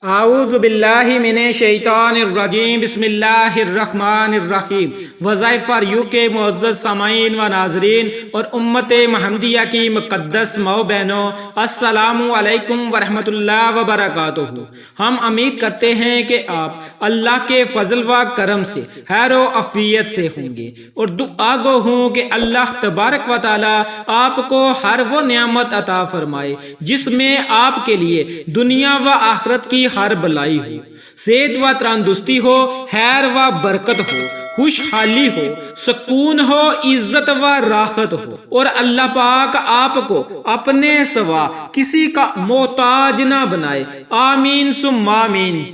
اعوذ باللہ من الشیطان الرجیم بسم اللہ الرحمن الرحیم۔ وظائف فار یو کے معزز سامعین و ناظرین اور امت محمدیہ کی مقدس ماؤ بہنوں، السلام علیکم ورحمۃ اللہ وبرکاتہ۔ ہم امید کرتے ہیں کہ آپ اللہ کے فضل و کرم سے خیر و عافیت سے ہوں گے اور دعا گو ہوں کہ اللہ تبارک و تعالی آپ کو ہر وہ نعمت عطا فرمائے جس میں آپ کے لیے دنیا و آخرت کی ہر بلائی ہو، صحت و تندرستی ہو، خیر و برکت ہو، خوشحالی ہو، سکون ہو، عزت و راحت ہو، اور اللہ پاک آپ کو اپنے سوا کسی کا محتاج نہ بنائے، آمین ثم آمین۔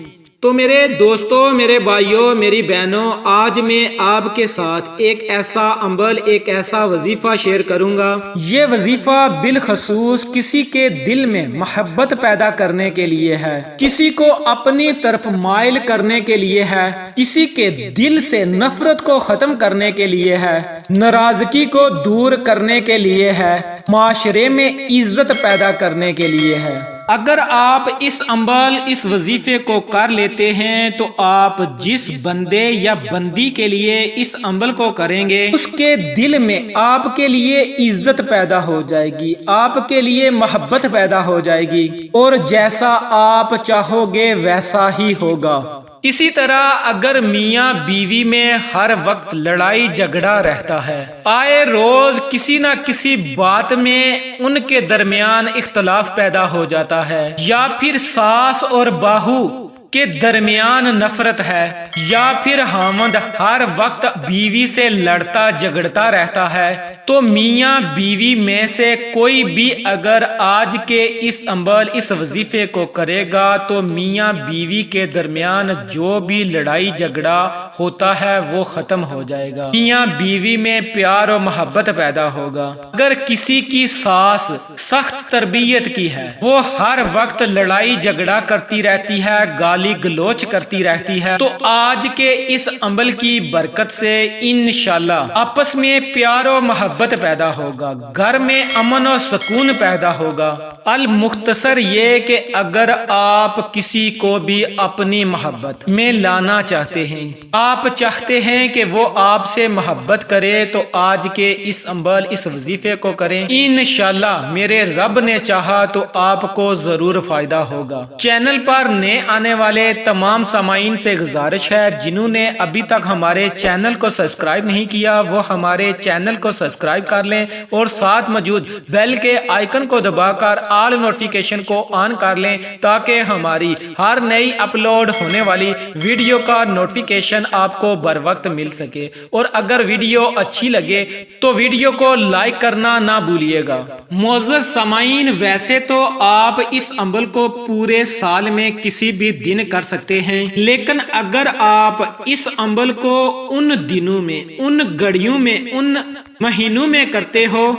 تو میرے دوستوں، میرے بھائیوں، میری بہنوں، آج میں آپ کے ساتھ ایک ایسا عمل، ایک ایسا وظیفہ شیئر کروں گا۔ یہ وظیفہ بالخصوص کسی کے دل میں محبت پیدا کرنے کے لیے ہے، کسی کو اپنی طرف مائل کرنے کے لیے ہے، کسی کے دل سے نفرت کو ختم کرنے کے لیے ہے، ناراضگی کو دور کرنے کے لیے ہے، معاشرے میں عزت پیدا کرنے کے لیے ہے۔ اگر آپ اس عمل، اس وظیفے کو کر لیتے ہیں تو آپ جس بندے یا بندی کے لیے اس عمل کو کریں گے اس کے دل میں آپ کے لیے عزت پیدا ہو جائے گی، آپ کے لیے محبت پیدا ہو جائے گی، اور جیسا آپ چاہو گے ویسا ہی ہوگا۔ اسی طرح اگر میاں بیوی میں ہر وقت لڑائی جھگڑا رہتا ہے، آئے روز کسی نہ کسی بات میں ان کے درمیان اختلاف پیدا ہو جاتا ہے، یا پھر ساس اور بہو کے درمیان نفرت ہے، یا پھر خاوند ہر وقت بیوی سے لڑتا جھگڑتا رہتا ہے، تو میاں بیوی میں سے کوئی بھی اگر آج کے اس عمل، اس وظیفے کو کرے گا تو میاں بیوی کے درمیان جو بھی لڑائی جھگڑا ہوتا ہے وہ ختم ہو جائے گا، میاں بیوی میں پیار و محبت پیدا ہوگا۔ اگر کسی کی ساس سخت تربیت کی ہے، وہ ہر وقت لڑائی جھگڑا کرتی رہتی ہے، گالی گلوچ کرتی رہتی ہے، تو آج کے اس عمل کی برکت سے انشاءاللہ آپس میں پیار و محبت پیدا ہوگا، گھر میں امن و سکون پیدا ہوگا۔ المختصر یہ کہ اگر آپ کسی کو بھی اپنی محبت میں لانا چاہتے ہیں، آپ چاہتے ہیں کہ وہ آپ سے محبت کرے، تو آج کے اس عمل، اس وظیفے کو کریں، انشاءاللہ میرے رب نے چاہا تو آپ کو ضرور فائدہ ہوگا۔ چینل پر نئے آنے والے تمام سامعین سے گزارش ہے، جنہوں نے ابھی تک ہمارے چینل کو سبسکرائب نہیں کیا وہ ہمارے چینل کو سبسکرائب کر لیں اور ساتھ موجود بیل کے آئیکن کو دبا کر آل نوٹیفیکیشن کو آن کر لیں، تاکہ ہماری ہر نئی اپلوڈ ہونے والی ویڈیو کا نوٹیفیکیشن آپ کو بر وقت مل سکے۔ اور اگر ویڈیو اچھی لگے تو ویڈیو کو لائک کرنا نہ بھولیے گا۔ معزز سامعین، ویسے تو آپ اس عمل کو پورے سال میں کسی بھی دن کر سکتے ہیں، لیکن اگر آپ اس عمل کو ان دنوں میں، ان گھڑیوں میں، ان مہینوں میں کرتے ہو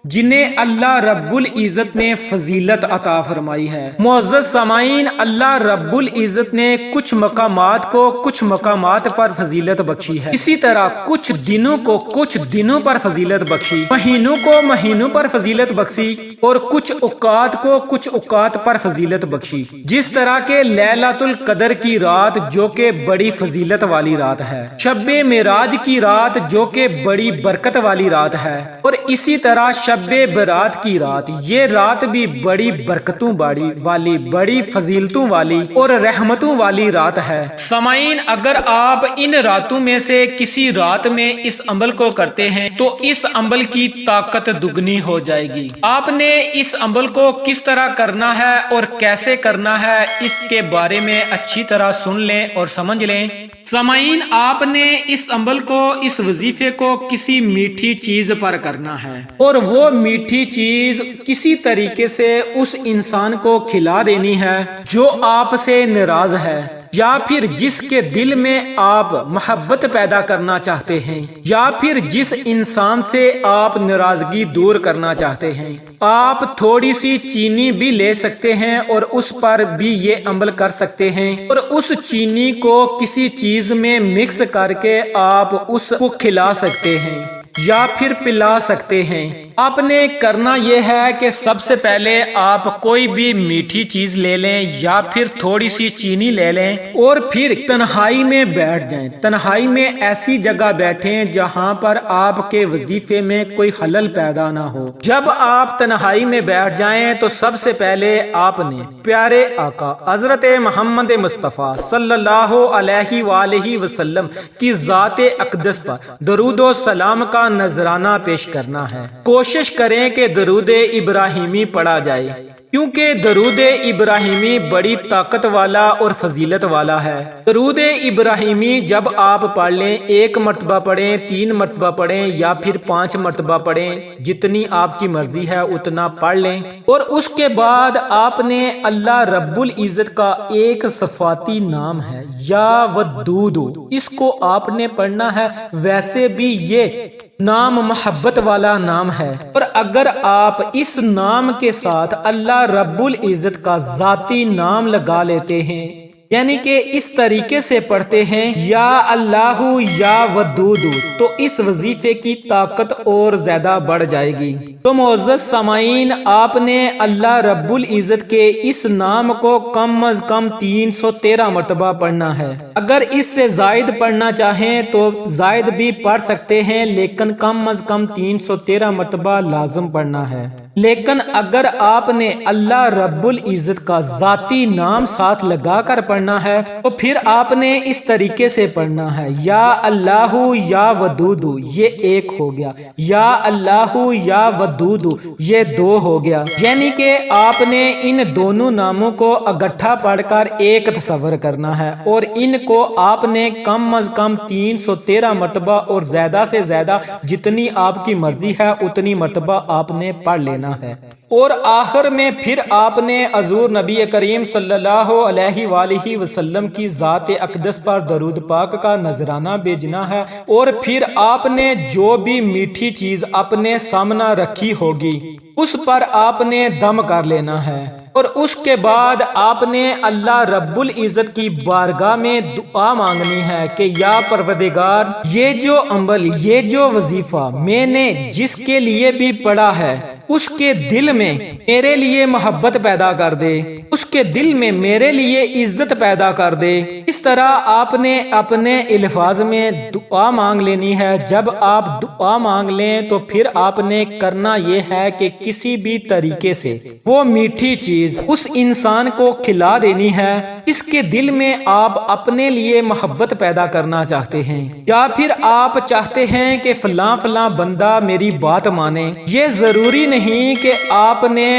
جنہیں اللہ رب العزت نے فضیلت عطا فرمائی ہے۔ معزز سامعین، اللہ رب العزت نے کچھ مقامات کو کچھ مقامات پر فضیلت بخشی ہے، اسی طرح کچھ دنوں کو کچھ دنوں پر فضیلت بخشی، مہینوں کو مہینوں پر فضیلت بخشی، اور کچھ اوقات کو کچھ اوقات پر فضیلت بخشی، جس طرح کے لیلۃ القدر کی رات جو کہ بڑی فضیلت والی رات ہے، شب معراج کی رات جو کہ بڑی برکت والی رات ہے، اور اسی طرح شب برات کی رات، یہ رات بھی بڑی برکتوں والی، بڑی فضیلتوں والی اور رحمتوں والی رات ہے۔ سامعین، اگر آپ ان راتوں میں سے کسی رات میں اس عمل کو کرتے ہیں تو اس عمل کی طاقت دگنی ہو جائے گی۔ آپ نے اس عمل کو کس طرح کرنا ہے اور کیسے کرنا ہے، اس کے بارے میں اچھی طرح سن لیں اور سمجھ لیں۔ سامعین، آپ نے اس عمل کو، اس وظیفے کو کسی میٹھی چیز پر کرنا ہے، اور وہ میٹھی چیز کسی طریقے سے اس انسان کو کھلا دینی ہے جو آپ سے ناراض ہے، یا پھر جس کے دل میں آپ محبت پیدا کرنا چاہتے ہیں، یا پھر جس انسان سے آپ ناراضگی دور کرنا چاہتے ہیں۔ آپ تھوڑی سی چینی بھی لے سکتے ہیں اور اس پر بھی یہ عمل کر سکتے ہیں، اور اس چینی کو کسی چیز میں مکس کر کے آپ اس کو کھلا سکتے ہیں یا پھر پلا سکتے ہیں۔ آپ نے کرنا یہ ہے کہ سب سے پہلے آپ کوئی بھی میٹھی چیز لے لیں یا پھر تھوڑی سی چینی لے لیں اور پھر تنہائی میں بیٹھ جائیں۔ تنہائی میں ایسی جگہ بیٹھیں جہاں پر آپ کے وظیفے میں کوئی خلل پیدا نہ ہو۔ جب آپ تنہائی میں بیٹھ جائیں تو سب سے پہلے آپ نے پیارے آقا حضرت محمد مصطفیٰ صلی اللہ علیہ وآلہ وسلم کی ذات اقدس پر درود و سلام کا نذرانہ پیش کرنا ہے۔ کوشش کریں کہ درود ابراہیمی پڑھا جائے، کیونکہ درود ابراہیمی بڑی طاقت والا اور فضیلت والا ہے۔ درود ابراہیمی جب آپ پڑھ لیں، 1 مرتبہ پڑھیں، 3 مرتبہ پڑھیں یا پھر 5 مرتبہ پڑھیں، جتنی آپ کی مرضی ہے اتنا پڑھ لیں۔ اور اس کے بعد آپ نے اللہ رب العزت کا ایک صفاتی نام ہے یا ودود، اس کو آپ نے پڑھنا ہے۔ ویسے بھی یہ نام محبت والا نام ہے، اور اگر آپ اس نام کے ساتھ اللہ رب العزت کا ذاتی نام لگا لیتے ہیں، یعنی کہ اس طریقے سے پڑھتے ہیں یا اللہ یا ودود، تو اس وظیفے کی طاقت اور زیادہ بڑھ جائے گی۔ تو معزز سامعین، آپ نے اللہ رب العزت کے اس نام کو کم از کم 313 مرتبہ پڑھنا ہے۔ اگر اس سے زائد پڑھنا چاہیں تو زائد بھی پڑھ سکتے ہیں، لیکن کم از کم 313 مرتبہ لازم پڑھنا ہے۔ لیکن اگر آپ نے اللہ رب العزت کا ذاتی نام ساتھ لگا کر پڑھنا ہے تو پھر آپ نے اس طریقے سے پڑھنا ہے، یا اللہ یا ودود، یہ 1 ہو گیا، یا اللہ یا ودود، یہ 2 ہو گیا۔ یعنی کہ آپ نے ان دونوں ناموں کو اکٹھا پڑھ کر ایک تصور کرنا ہے، اور ان کو آپ نے کم از کم 313 مرتبہ اور زیادہ سے زیادہ جتنی آپ کی مرضی ہے اتنی مرتبہ آپ نے پڑھ لینا ہے۔ اور آخر میں پھر آپ نے حضور نبی کریم صلی اللہ علیہ وآلہ وسلم کی ذات اقدس پر درود پاک کا نذرانہ بھیجنا ہے، اور پھر آپ نے جو بھی میٹھی چیز اپنے سامنے رکھی ہوگی اس پر آپ نے دم کر لینا ہے، اور اس کے بعد آپ نے اللہ رب العزت کی بارگاہ میں دعا مانگنی ہے کہ یا پروردگار، یہ جو عمل، یہ جو وظیفہ میں نے جس کے لیے بھی پڑھا ہے، اس کے دل میں میرے لیے محبت پیدا کر دے، اس کے دل میں میرے لیے عزت پیدا کر دے۔ اس طرح آپ نے اپنے الفاظ میں دعا مانگ لینی ہے۔ جب آپ دعا مانگ لیں تو پھر آپ نے کرنا یہ ہے کہ کسی بھی طریقے سے وہ میٹھی چیز اس انسان کو کھلا دینی ہے اس کے دل میں آپ اپنے لیے محبت پیدا کرنا چاہتے ہیں، یا پھر آپ چاہتے ہیں کہ فلاں فلاں بندہ میری بات مانے۔ یہ ضروری نہیں کہ آپ نے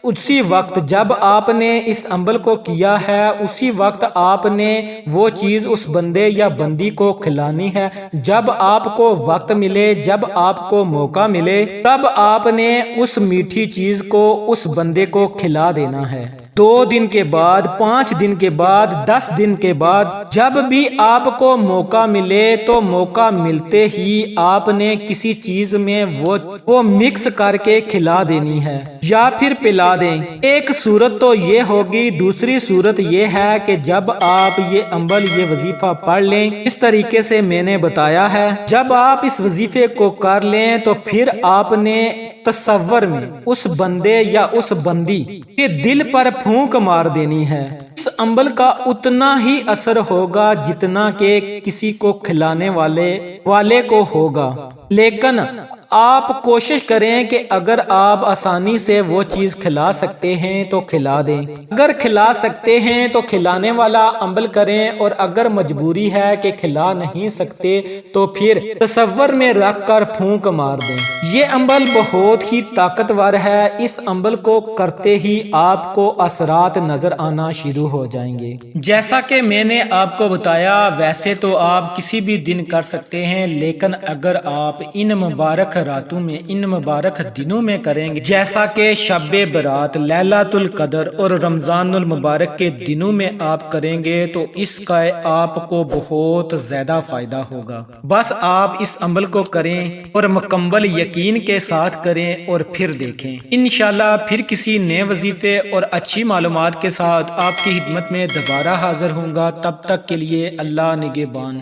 اسی وقت جب آپ نے اس عمل کو کیا ہے اسی وقت آپ نے وہ چیز اس بندے یا بندی کو کھلانی ہے۔ جب آپ کو وقت ملے، جب آپ کو موقع ملے، تب آپ نے اس میٹھی چیز کو اس بندے کو کھلا دینا ہے۔ 2 دن کے بعد، 5 دن کے بعد، 10 دن کے بعد، جب بھی آپ کو موقع ملے تو موقع ملتے ہی آپ نے کسی چیز میں وہ مکس کر کے کھلا دینی ہے یا پھر پلا دیں۔ ایک صورت تو یہ ہوگی، دوسری صورت یہ ہے کہ جب آپ یہ عمل، یہ وظیفہ پڑھ لیں اس طریقے سے میں نے بتایا ہے، جب آپ اس وظیفے کو کر لیں تو پھر آپ نے تصور میں اس بندے یا اس بندی کے دل پر پھونک مار دینی ہے۔ اس عمل کا اتنا ہی اثر ہوگا جتنا کہ کسی کو کھلانے والے کو ہوگا، لیکن آپ کوشش کریں کہ اگر آپ آسانی سے وہ چیز کھلا سکتے ہیں تو کھلا دیں۔ اگر کھلا سکتے ہیں تو کھلانے والا عمل کریں، اور اگر مجبوری ہے کہ کھلا نہیں سکتے تو پھر تصور میں رکھ کر پھونک مار دیں۔ یہ عمل بہت ہی طاقتور ہے، اس عمل کو کرتے ہی آپ کو اثرات نظر آنا شروع ہو جائیں گے۔ جیسا کہ میں نے آپ کو بتایا، ویسے تو آپ کسی بھی دن کر سکتے ہیں، لیکن اگر آپ ان مبارک راتوں میں، ان مبارک دنوں میں کریں گے، جیسا کہ شب برات، لیلۃ القدر اور رمضان المبارک کے دنوں میں آپ کریں گے تو اس کا آپ کو بہت زیادہ فائدہ ہوگا۔ بس آپ اس عمل کو کریں اور مکمل یقین کے ساتھ کریں اور پھر دیکھیں۔ انشاءاللہ پھر کسی نئے وظیفے اور اچھی معلومات کے ساتھ آپ کی خدمت میں دوبارہ حاضر ہوں گا۔ تب تک کے لیے اللہ نگہبان۔